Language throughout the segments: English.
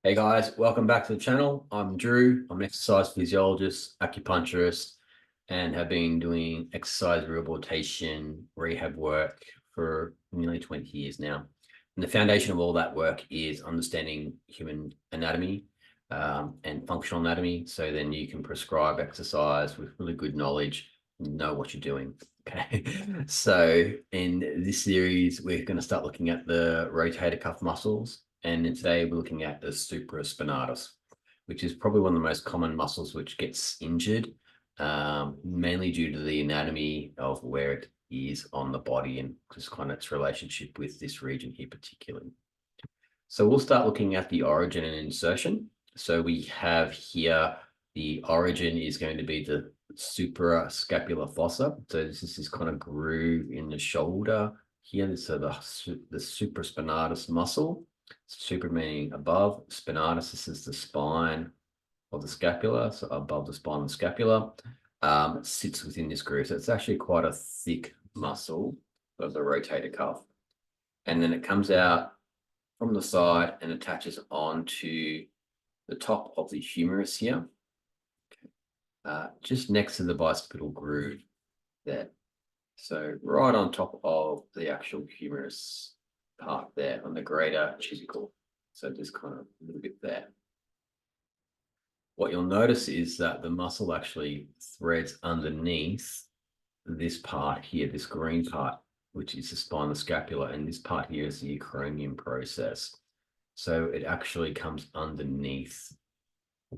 Hey guys, welcome back to the channel. I'm Drew. I'm an exercise physiologist, acupuncturist, and have been doing exercise rehabilitation, rehab work for nearly 20 years now. And the foundation of all that work is understanding human anatomy and functional anatomy. So then you can prescribe exercise with really good knowledge, know what you're doing. Okay. So in this series, we're going to start looking at the rotator cuff muscles. And today we're looking at the supraspinatus, which is probably one of the most common muscles which gets injured, mainly due to the anatomy of where it is on the body and just kind of its relationship with this region here particularly. So we'll start looking at the origin and insertion. So we have here the origin is going to be the suprascapular fossa. So this is this kind of groove in the shoulder here. So the supraspinatus muscle. Super meaning above. Spinatus, this is the spine of the scapula. So above the spine of the scapula. It sits within this groove. So it's actually quite a thick muscle of the rotator cuff. And then it comes out from the side and attaches onto the top of the humerus here, just next to the bicipital groove there. So right on top of the actual humerus part there on the greater tubercle. So just kind of a little bit there. What you'll notice is that the muscle actually threads underneath this part here, this green part, which is the spinal scapula, and this part here is the acromion process. So it actually comes underneath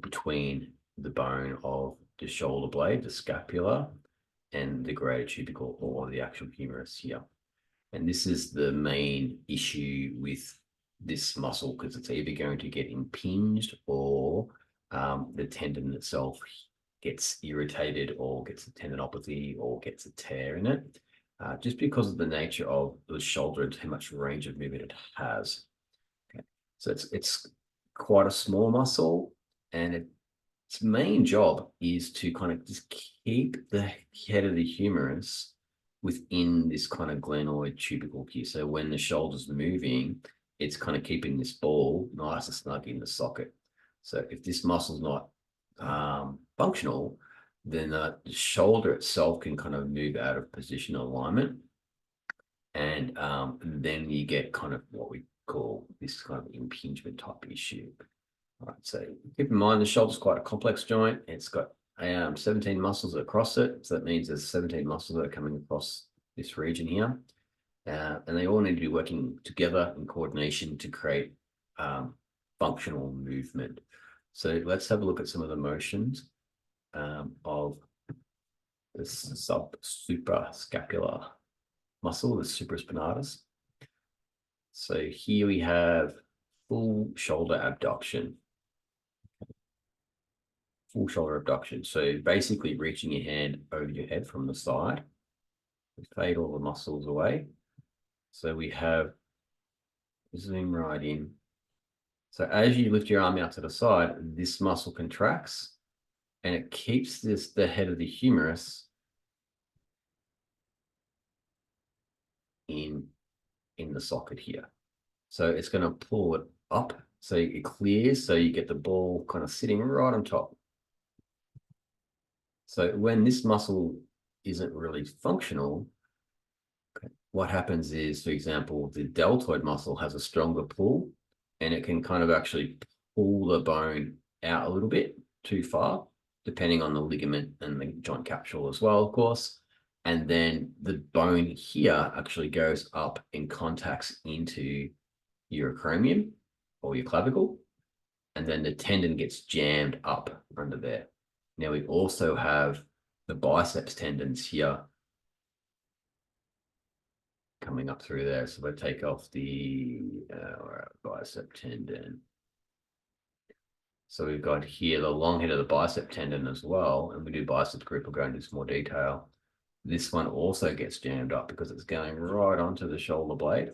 between the bone of the shoulder blade, the scapula, and the greater tubercle or the actual humerus here. And this is the main issue with this muscle because it's either going to get impinged or the tendon itself gets irritated or gets a tendinopathy or gets a tear in it, just because of the nature of the shoulder and how much range of movement it has. Okay. So it's quite a small muscle, and its main job is to kind of just keep the head of the humerus within this kind of glenoid tubercle here. So when the shoulder's moving, it's kind of keeping this ball nice and snug in the socket. So if this muscle's not functional, then the shoulder itself can kind of move out of position alignment. And then you get kind of what we call this kind of impingement type issue. All right, so keep in mind the shoulder is quite a complex joint. It's got 17 muscles across it. So that means there's 17 muscles that are coming across this region here. And they all need to be working together in coordination to create functional movement. So let's have a look at some of the motions of the suprascapular muscle, the supraspinatus. So here we have full shoulder abduction. Full shoulder abduction. So basically reaching your hand over your head from the side. Fade all the muscles away. So we have zoom right in. So as you lift your arm out to the side, this muscle contracts and it keeps the head of the humerus in the socket here. So it's going to pull it up so it clears, so you get the ball kind of sitting right on top. So when this muscle isn't really functional, what happens is, for example, the deltoid muscle has a stronger pull and it can kind of actually pull the bone out a little bit too far, depending on the ligament and the joint capsule as well, of course. And then the bone here actually goes up and contacts into your acromion or your clavicle. And then the tendon gets jammed up under there. Now we also have the biceps tendons here coming up through there. So if I take off the bicep tendon. So we've got here the long head of the bicep tendon as well. And we do biceps group, we'll go into some more detail. This one also gets jammed up because it's going right onto the shoulder blade.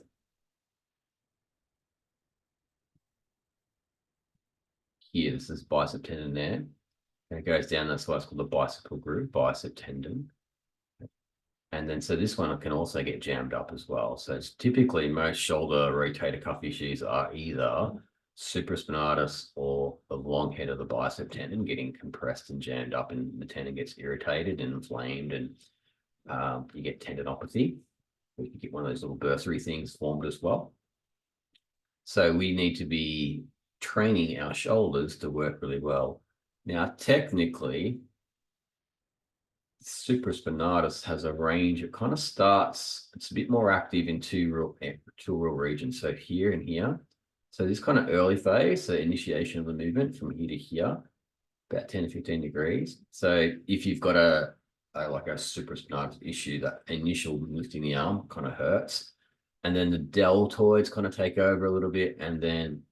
Here, this is bicep tendon there. And it goes down, that's why it's called the bicipital groove, bicep tendon. And then, so this one can also get jammed up as well. So it's typically most shoulder rotator cuff issues are either supraspinatus or the long head of the bicep tendon getting compressed and jammed up, and the tendon gets irritated and inflamed, and you get tendinopathy. We can get one of those little bursary things formed as well. So we need to be training our shoulders to work really well. Now, technically, supraspinatus has a range. It kind of starts, it's a bit more active in two real regions. So here and here. So this kind of early phase, so initiation of the movement from here to here, about 10 to 15 degrees. So if you've got like a supraspinatus issue, that initial lifting the arm kind of hurts. And then the deltoids kind of take over a little bit. And then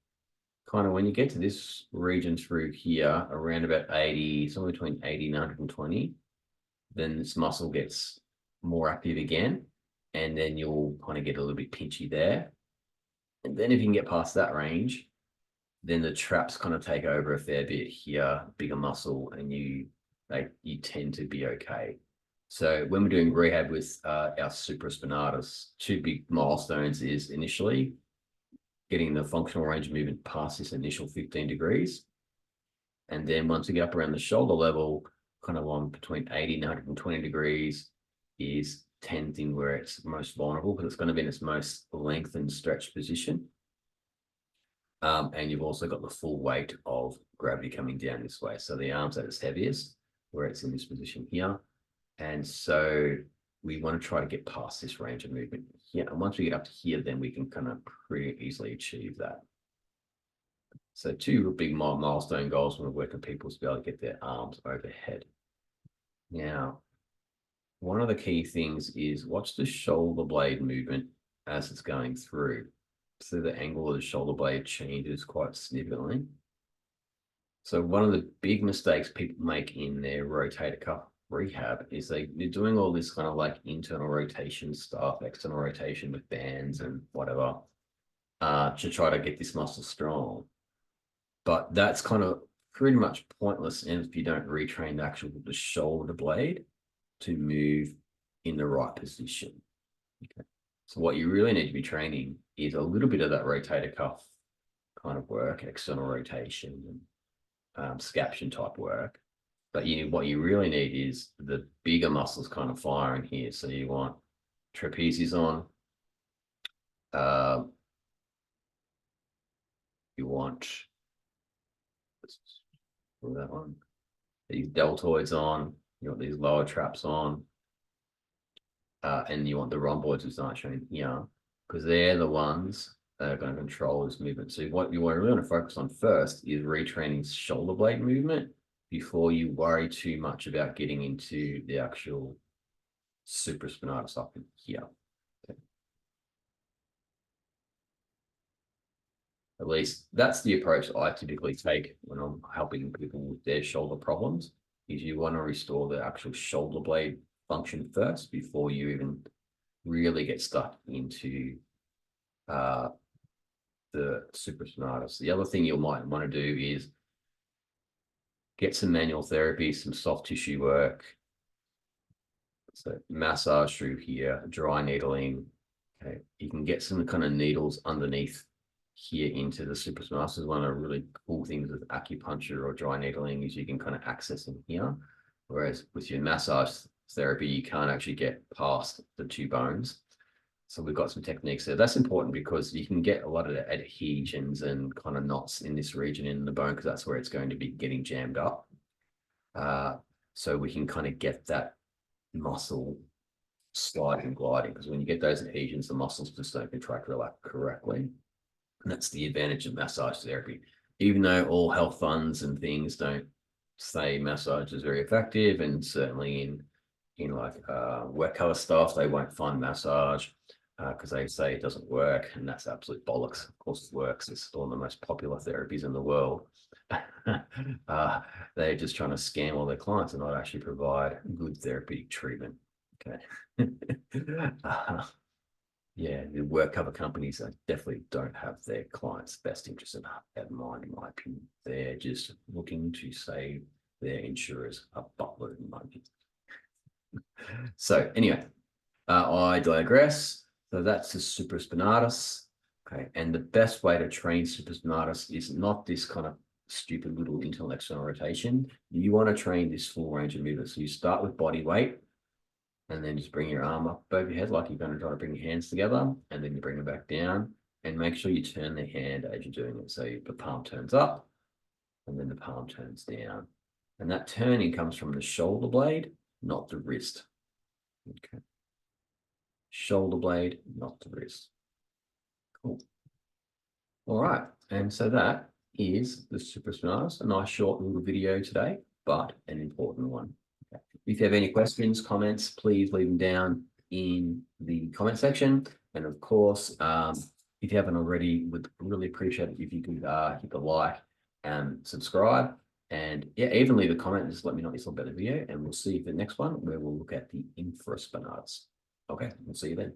kind of when you get to this region through here, around about 80, somewhere between 80 and 120, then this muscle gets more active again. And then you'll kind of get a little bit pinchy there. And then if you can get past that range, then the traps kind of take over a fair bit here, bigger muscle, and you tend to be okay. So when we're doing rehab with our supraspinatus, two big milestones is initially getting the functional range of movement past this initial 15 degrees. And then once we get up around the shoulder level, kind of on between 80 and 120 degrees is tending where it's most vulnerable, because it's going to be in its most lengthened stretched position. And you've also got the full weight of gravity coming down this way. So the arm's at its heaviest, where it's in this position here. And so we want to try to get past this range of movement here. And once we get up to here, then we can kind of pretty easily achieve that. So two big milestone goals when we're working people is to be able to get their arms overhead. Now, one of the key things is watch the shoulder blade movement as it's going through. So the angle of the shoulder blade changes quite significantly. So one of the big mistakes people make in their rotator cuff rehab is they're doing all this kind of like internal rotation stuff, external rotation with bands and whatever, to try to get this muscle strong. But that's kind of pretty much pointless if you don't retrain the shoulder blade to move in the right position. Okay. So what you really need to be training is a little bit of that rotator cuff kind of work, external rotation and scaption type work. But what you really need is the bigger muscles kind of firing here. So you want trapezius on. You want that one. These deltoids on. You want these lower traps on. And you want the rhomboids, which aren't shown here, because they're the ones that are going to control this movement. So what you really want to focus on first is retraining shoulder blade movement before you worry too much about getting into the actual supraspinatus up in here. Okay. At least that's the approach I typically take when I'm helping people with their shoulder problems, is you want to restore the actual shoulder blade function first before you even really get stuck into the supraspinatus. The other thing you might want to do is get some manual therapy, some soft tissue work. So massage through here, dry needling. Okay, you can get some kind of needles underneath here into the supraspinatus. One of the really cool things with acupuncture or dry needling is you can kind of access in here, whereas with your massage therapy, you can't actually get past the two bones. So we've got some techniques there. That's important because you can get a lot of the adhesions and kind of knots in this region in the bone, because that's where it's going to be getting jammed up. So we can kind of get that muscle sliding and gliding, because when you get those adhesions, the muscles just don't contract correctly. And that's the advantage of massage therapy. Even though all health funds and things don't say massage is very effective, and certainly in like wet color stuff, they won't fund massage because they say it doesn't work, and that's absolute bollocks. Of course it works. It's one of the most popular therapies in the world. They're just trying to scam all their clients and not actually provide good therapeutic treatment. Okay. Yeah, the work cover companies definitely don't have their clients' best interests at mind, in my opinion. They're just looking to save their insurers a buttload of money. So anyway, I digress. So that's the supraspinatus. Okay, and the best way to train supraspinatus is not this kind of stupid little internal external rotation. You want to train this full range of movement. So you start with body weight, and then just bring your arm up above your head like you're going to try to bring your hands together, and then you bring it back down, and make sure you turn the hand as you're doing it. So the palm turns up, and then the palm turns down. And that turning comes from the shoulder blade, not the wrist. Okay. Shoulder blade, not the wrist. Cool. All right. And so that is the supraspinatus, a nice short little video today, but an important one. Okay. If you have any questions, comments, please leave them down in the comment section. And of course, if you haven't already, would really appreciate it if you could hit the like and subscribe. And yeah, even leave a comment, just let me know you saw a better video, and we'll see you for the next one where we'll look at the infraspinatus. Okay, we'll see you then.